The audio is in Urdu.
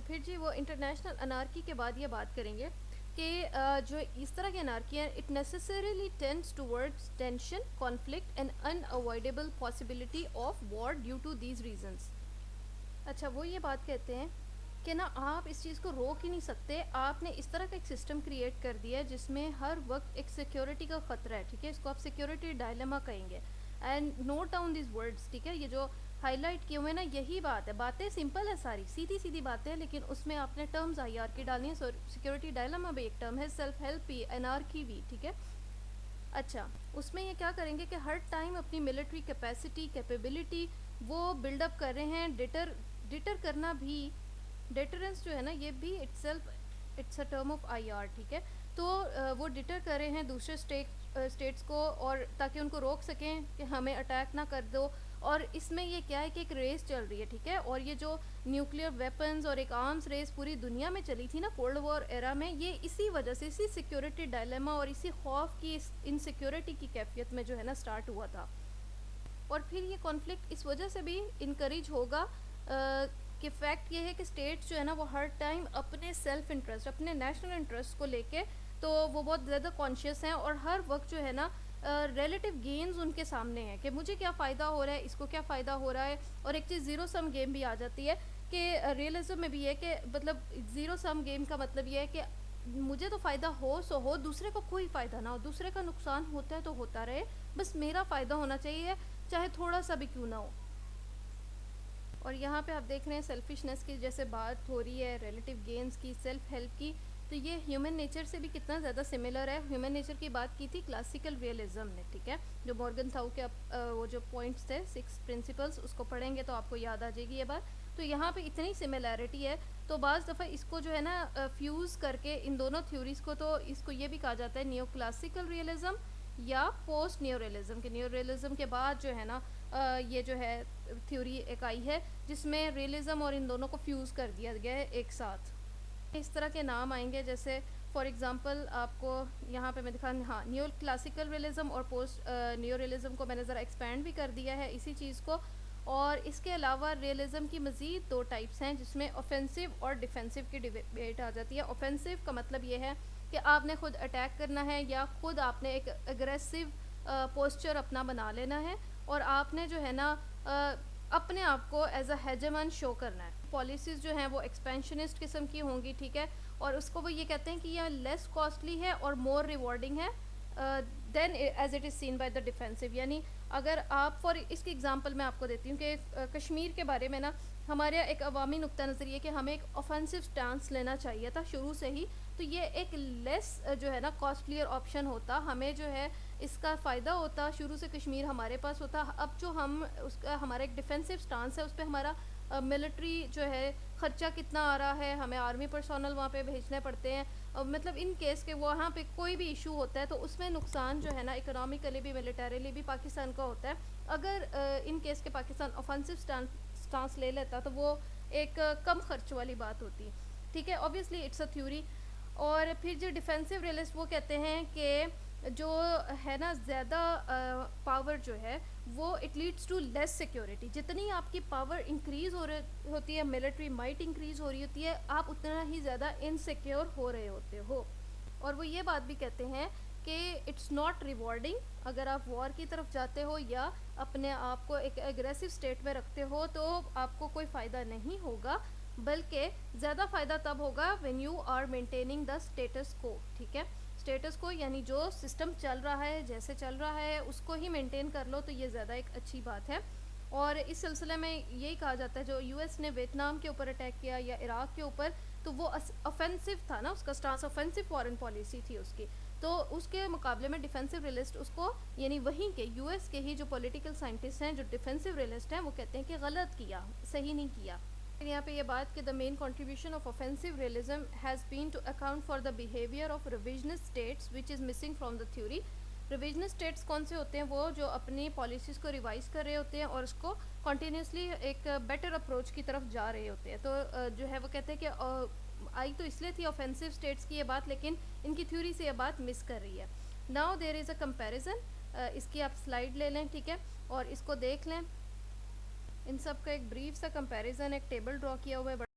پھر جی وہ انٹرنیشنل انارکی کے بعد یہ بات کریں گے کہ جو اس طرح کی انارکی ہیں it necessarily tends towards tension conflict and unavoidable possibility of war due to these reasons. اچھا وہ یہ بات کہتے ہیں کہ نا آپ اس چیز کو روک ہی نہیں سکتے, آپ نے اس طرح کا ایک سسٹم کریٹ کر دیا ہے جس میں ہر وقت ایک سیکیورٹی کا خطرہ ہے, ٹھیک ہے, اس کو آپ سیکیورٹی ڈائلیما کہیں گے. And note down these words, ٹھیک ہے, یہ جو ہائی لائٹ کیے ہوئے نا یہی بات ہے, باتیں سمپل ہے ساری, سیدھی سیدھی باتیں ہیں, لیکن اس میں آپ نے ٹرمز آئی آر کی ڈالنی ہے. سیکیورٹی ڈائلیما بھی ایک ٹرم ہے, سیلف ہیلپ بھی, انارکی بھی, ٹھیک ہے. اچھا اس میں یہ کیا کریں گے کہ ہر ٹائم اپنی ملٹری کیپیسٹی کیپیبلٹی وہ بلڈ اپ کر رہے ہیں. ڈیٹر کرنا بھی, ڈیٹرنس جو ہے نا یہ بھی itself it's a term of I R, ٹھیک ہے. تو وہ ڈیٹر کر رہے ہیں دوسرے اسٹیٹس کو, اور تاکہ ان کو روک سکیں کہ ہمیں اٹیک نہ کر دو. اور اس میں یہ کیا ہے کہ ایک ریس چل رہی ہے, ٹھیک ہے, اور یہ جو نیوکلیئر ویپنز اور ایک آرمز ریس پوری دنیا میں چلی تھی نا کولڈ وار ایرا میں, یہ اسی وجہ سے, اسی سیکیورٹی ڈائلیما اور اسی خوف کی انسیکیورٹی کی کیفیت میں جو ہے نا سٹارٹ ہوا تھا. اور پھر یہ کانفلکٹ اس وجہ سے بھی انکریج ہوگا کہ فیکٹ یہ ہے کہ اسٹیٹس جو ہے نا وہ ہر ٹائم اپنے سیلف انٹرسٹ, اپنے نیشنل انٹرسٹ کو لے کے تو وہ بہت زیادہ کانشیس ہیں, اور ہر وقت جو ہے نا ریلیٹیو گینز ان کے سامنے ہیں کہ مجھے کیا فائدہ ہو رہا ہے, اس کو کیا فائدہ ہو رہا ہے. اور ایک چیز زیرو سم گیم بھی آ جاتی ہے کہ ریئلزم میں بھی ہے کہ مطلب زیرو سم گیم کا مطلب یہ ہے کہ مجھے تو فائدہ ہو سو ہو, دوسرے کو کوئی فائدہ نہ ہو, دوسرے کا نقصان ہوتا ہے تو ہوتا رہے, بس میرا فائدہ ہونا چاہیے چاہے تھوڑا سا بھی کیوں نہ ہو. اور یہاں پہ آپ دیکھ رہے ہیں سیلفشنس کی جیسے بات ہو رہی ہے, ریلیٹیو گینز کی, سیلف ہیلپ کی, تو یہ ہیومن نیچر سے بھی کتنا زیادہ سملر ہے. ہیومن نیچر کی بات کی تھی کلاسیکل ریئلزم نے, ٹھیک ہے, جو مورگن تھاؤ کے وہ جو پوائنٹس تھے 6 پرنسپلس, اس کو پڑھیں گے تو آپ کو یاد آ جائے گی یہ بات. تو یہاں پہ اتنی سملیرٹی ہے, تو بعض دفعہ اس کو جو ہے نا فیوز کر کے ان دونوں تھیوریز کو, تو اس کو یہ بھی کہا جاتا ہے نیو کلاسیکل ریئلزم یا پوسٹ نیو ریئلزم, کہ نیو ریئلزم کے بعد جو ہے نا یہ جو ہے تھیوری ایک آئی ہے جس میں ریئلزم اور ان دونوں کو فیوز کر دیا گیا ہے ایک ساتھ. اس طرح کے نام آئیں گے جیسے فار ایگزامپل آپ کو یہاں پہ میں دکھاؤں, ہاں نیو کلاسیکل ریئلزم اور پوسٹ نیو ریئلزم کو میں نے ذرا ایکسپینڈ بھی کر دیا ہے اسی چیز کو. اور اس کے علاوہ ریئلزم کی مزید 2 ٹائپس ہیں جس میں اوفینسو اور ڈیفینسو کی ڈبیٹ آ جاتی ہے. اوفینسو کا مطلب یہ ہے کہ آپ نے خود اٹیک کرنا ہے یا خود آپ نے ایک اگریسو پوسچر اپنا بنا لینا ہے, اور آپ نے جو ہے نا اپنے آپ کو ایز اے ہیجمن شو کرنا ہے. پالیسیز جو ہیں وہ ایکسپینشنسٹ قسم کی ہوں گی, ٹھیک ہے, اور اس کو وہ یہ کہتے ہیں کہ یہ لیس کاسٹلی ہے اور مور ریوارڈنگ ہے than as it is seen by the defensive. یعنی اگر آپ فار اس کی ایگزامپل میں آپ کو دیتی ہوں کہ کشمیر کے بارے میں نا ہمارا ایک عوامی نقطہ نظر یہ کہ ہمیں ایک اوفینسو سٹانس لینا چاہیے تھا شروع سے ہی, تو یہ ایک لیس جو ہے نا کاسٹلیئر آپشن ہوتا, ہمیں جو ہے اس کا فائدہ ہوتا, شروع سے کشمیر ہمارے پاس ہوتا. اب جو ہم اس کا ہمارا ایک ڈیفینسو سٹانس ہے, اس پہ ہمارا ملٹری جو ہے خرچہ کتنا آ رہا ہے, ہمیں آرمی پرسونل وہاں پہ بھیجنے پڑتے ہیں, مطلب ان کیس کہ وہاں پہ کوئی بھی ایشو ہوتا ہے تو اس میں نقصان جو ہے نا اکنامکلی بھی ملیٹریلی بھی پاکستان کا ہوتا ہے. اگر ان کیس کے پاکستان اوفینسو سٹانس لے لیتا تو وہ ایک کم خرچ والی بات ہوتی, ٹھیک ہے. Obviously it's a theory. اور پھر جو ڈیفینسو ریئلسٹ وہ کہتے ہیں کہ جو ہے نا زیادہ پاور جو ہے وہ it leads to less security. جتنی آپ کی پاور انکریز ہوتی ہے, ملٹری مائٹ انکریز ہو رہی ہوتی ہے, آپ اتنا ہی زیادہ انسیکیور ہو رہے ہوتے ہو. اور وہ یہ بات بھی کہتے ہیں کہ اٹس ناٹ ریوارڈنگ, اگر آپ وار کی طرف جاتے ہو یا اپنے آپ کو ایک ایگریسو اسٹیٹ میں رکھتے ہو تو آپ کو کوئی فائدہ نہیں ہوگا, بلکہ زیادہ فائدہ تب ہوگا when you are maintaining the status quo, ٹھیک ہے. اسٹیٹس کو یعنی جو سسٹم چل رہا ہے جیسے چل رہا ہے اس کو ہی مینٹین کر لو, تو یہ زیادہ ایک اچھی بات ہے. اور اس سلسلے میں یہی کہا جاتا ہے جو یو ایس نے ویتنام کے اوپر اٹیک کیا یا عراق کے اوپر, تو وہ اوفینسو تھا نا, اس کا سٹانس اوفینسو فارن پالیسی تھی اس کی, تو اس کے مقابلے میں ڈیفینسو ریئلسٹ اس کو یعنی وہیں کے یو ایس کے ہی جو پولیٹیکل سائنٹسٹ ہیں جو ڈیفینسو ریئلسٹ ہیں وہ کہتے ہیں کہ غلط کیا, صحیح نہیں کیا. یہاں پہ یہ بات کہ the main contribution of offensive realism has been to account for the behaviour of revisionist states which is missing from the theory. Revisionist states کون سے ہوتے ہیں, وہ جو اپنی پالیسیز کو ریوائز کر رہے ہوتے ہیں اور اس کو کنٹینیوسلی ایک بیٹر اپروچ کی طرف جا رہے ہوتے ہیں. تو جو ہے وہ کہتے ہیں کہ آئی تو اس لیے تھی اوفینسو اسٹیٹس کی یہ بات, لیکن ان کی تھیوری سے یہ بات مس کر رہی ہے. Now there is a comparison, اس کی آپ سلائیڈ لے لیں, ٹھیک ہے, اور اس کو دیکھ لیں. ان سب کا ایک بریف سا کمپیریزن, ایک ٹیبل ڈرا کیا ہوا ہے.